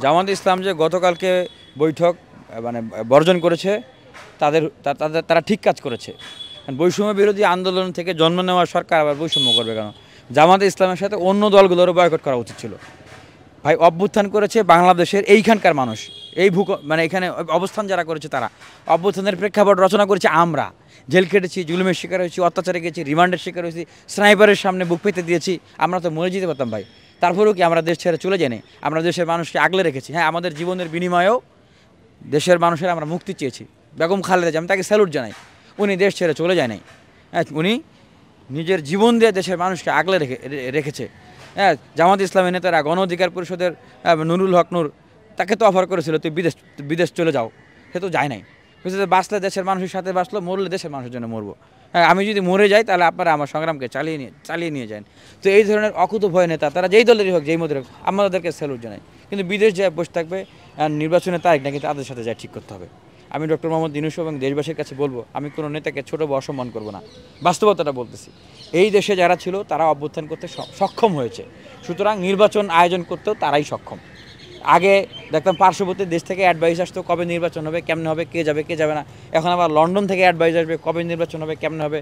জামাত ইসলাম যে গতকালকে বৈঠক মানে বর্জন করেছে তারা ঠিক কাজ করেছে। বৈষম্য বিরোধী আন্দোলন থেকে জন্ম নেওয়া সরকার আবার বৈষম্য করবে কেন? জামাত ইসলামের সাথে অন্য দলগুলোরও বয়কট করা উচিত ছিল। ভাই অভ্যুত্থান করেছে বাংলাদেশের এইখানকার মানুষ, এই মানে এখানে অবস্থান যারা করেছে তারা। অভ্যুত্থানের প্রেক্ষাপট রচনা করেছে আমরা। জেল খেটেছি, জুলুমের শিকার হয়েছি, অত্যাচারে গেছি, রিমান্ডের শিকার হয়েছি, স্নাইপারের সামনে বুক পেতে দিয়েছি। আমরা তো মরে যেতে পারতাম ভাই, তারপরেও কি আমরা দেশ ছেড়ে চলে যাইনি? আমরা দেশের মানুষকে আগলে রেখেছি। হ্যাঁ, আমাদের জীবনের বিনিময়েও দেশের মানুষের আমরা মুক্তি চেয়েছি। বেগম খালেদা জিয়া, আমি তাকে স্যালুট জানাই, উনি দেশ ছেড়ে চলে যায় নাই। হ্যাঁ, উনি নিজের জীবন দিয়ে দেশের মানুষকে আগলে রেখেছে। হ্যাঁ, জামাত ইসলামের নেতারা গণ অধিকার পরিষদের নুরুল হক নূর, তাকে তো অফার করেছিল তুই বিদেশ চলে যাও, সে তো যায় নাই। বাঁচলে দেশের মানুষের সাথে বাঁচলো, মরলে দেশের মানুষের জন্য মরবো। হ্যাঁ, আমি যদি মরে যাই তাহলে আপনারা আমার সংগ্রামকে চালিয়ে নিয়ে যান। তো এই ধরনের অকুত ভয় নেতা, তারা যেই দলেরই হোক, যেই মধ্যে হোক, আমাদেরকে স্যালুট জানাই। কিন্তু বিদেশ যায় বসে থাকবে, নির্বাচনের তারিখ নাকি তাদের সাথে যায় ঠিক করতে হবে। আমি ডক্টর মোহাম্মদ ইউনূস এবং দেশবাসীর কাছে বলবো, আমি কোনো নেতাকে ছোটো বা অসম্মান করবো না, বাস্তবতাটা বলতেছি। এই দেশে যারা ছিল তারা অভ্যুত্থান করতে সক্ষম হয়েছে, সুতরাং নির্বাচন আয়োজন করতেও তারাই সক্ষম। আগে দেখতাম পার্শ্ববর্তী দেশ থেকে অ্যাডভাইস আসতো, কবে নির্বাচন হবে, কেমনে হবে, কে যাবে কে যাবে না। এখন আবার লন্ডন থেকে অ্যাডভাইস আসবে, কবে নির্বাচন হবে, কেমনে হবে,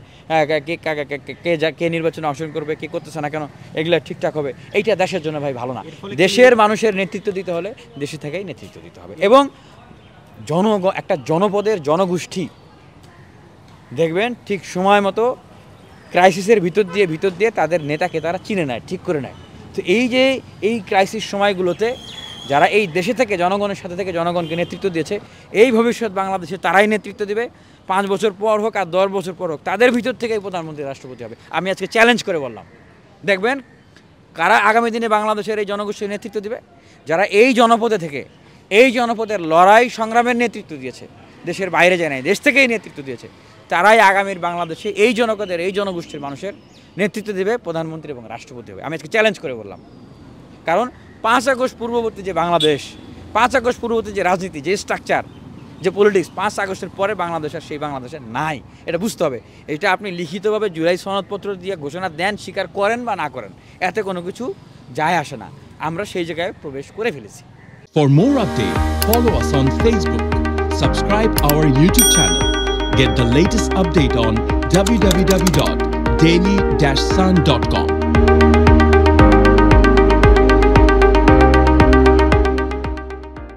কে নির্বাচনে অংশগ্রহণ করবে, কে করতেছে না কেন, এগুলো ঠিকঠাক হবে। এইটা দেশের জন্য ভাই ভালো না। দেশের মানুষের নেতৃত্ব দিতে হলে দেশে থেকেই নেতৃত্ব দিতে হবে। এবং একটা জনপদের জনগোষ্ঠী দেখবেন ঠিক সময় মতো ক্রাইসিসের ভিতর দিয়ে তাদের নেতাকে তারা চিনে নেয়, ঠিক করে নেয়। তো এই ক্রাইসিস সময়গুলোতে যারা এই দেশে থেকে জনগণের সাথে থেকে জনগণকে নেতৃত্ব দিয়েছে, এই ভবিষ্যৎ বাংলাদেশে তারাই নেতৃত্ব দেবে। 5 বছর পর হোক আর 10 বছর পর হোক, তাদের ভিতর থেকেই প্রধানমন্ত্রী রাষ্ট্রপতি হবে। আমি আজকে চ্যালেঞ্জ করে বললাম, দেখবেন কারা আগামী দিনে বাংলাদেশের এই জনগোষ্ঠীর নেতৃত্ব দিবে। যারা এই জনপদে থেকে এই জনপদের লড়াই সংগ্রামের নেতৃত্ব দিয়েছে, দেশের বাইরে যায় নাই, দেশ থেকেই নেতৃত্ব দিয়েছে, তারাই আগামীর বাংলাদেশে এই জনপদের এই জনগোষ্ঠীর মানুষের নেতৃত্ব দেবে, প্রধানমন্ত্রী এবং রাষ্ট্রপতি হবে। আমি আজকে চ্যালেঞ্জ করে বললাম, কারণ 5 আগস্ট পূর্ববর্তী যে বাংলাদেশ, 5 আগস্ট পূর্ববর্তী যে রাজনীতি, যে স্ট্রাকচার, যে পলিটিক্স, 5 আগস্টের পরে বাংলাদেশ আর সেই বাংলাদেশে নাই। এটা বুঝতে হবে। এটা আপনি লিখিতভাবে জুলাই সনদপত্র দিয়ে ঘোষণা দেন, স্বীকার করেন বা না করেন, এতে কোনো কিছু যায় আসে না। আমরা সেই জায়গায় প্রবেশ করে ফেলেছি। For more updates, follow us on Facebook, subscribe our YouTube channel, get the latest update on www.daily-sun.com.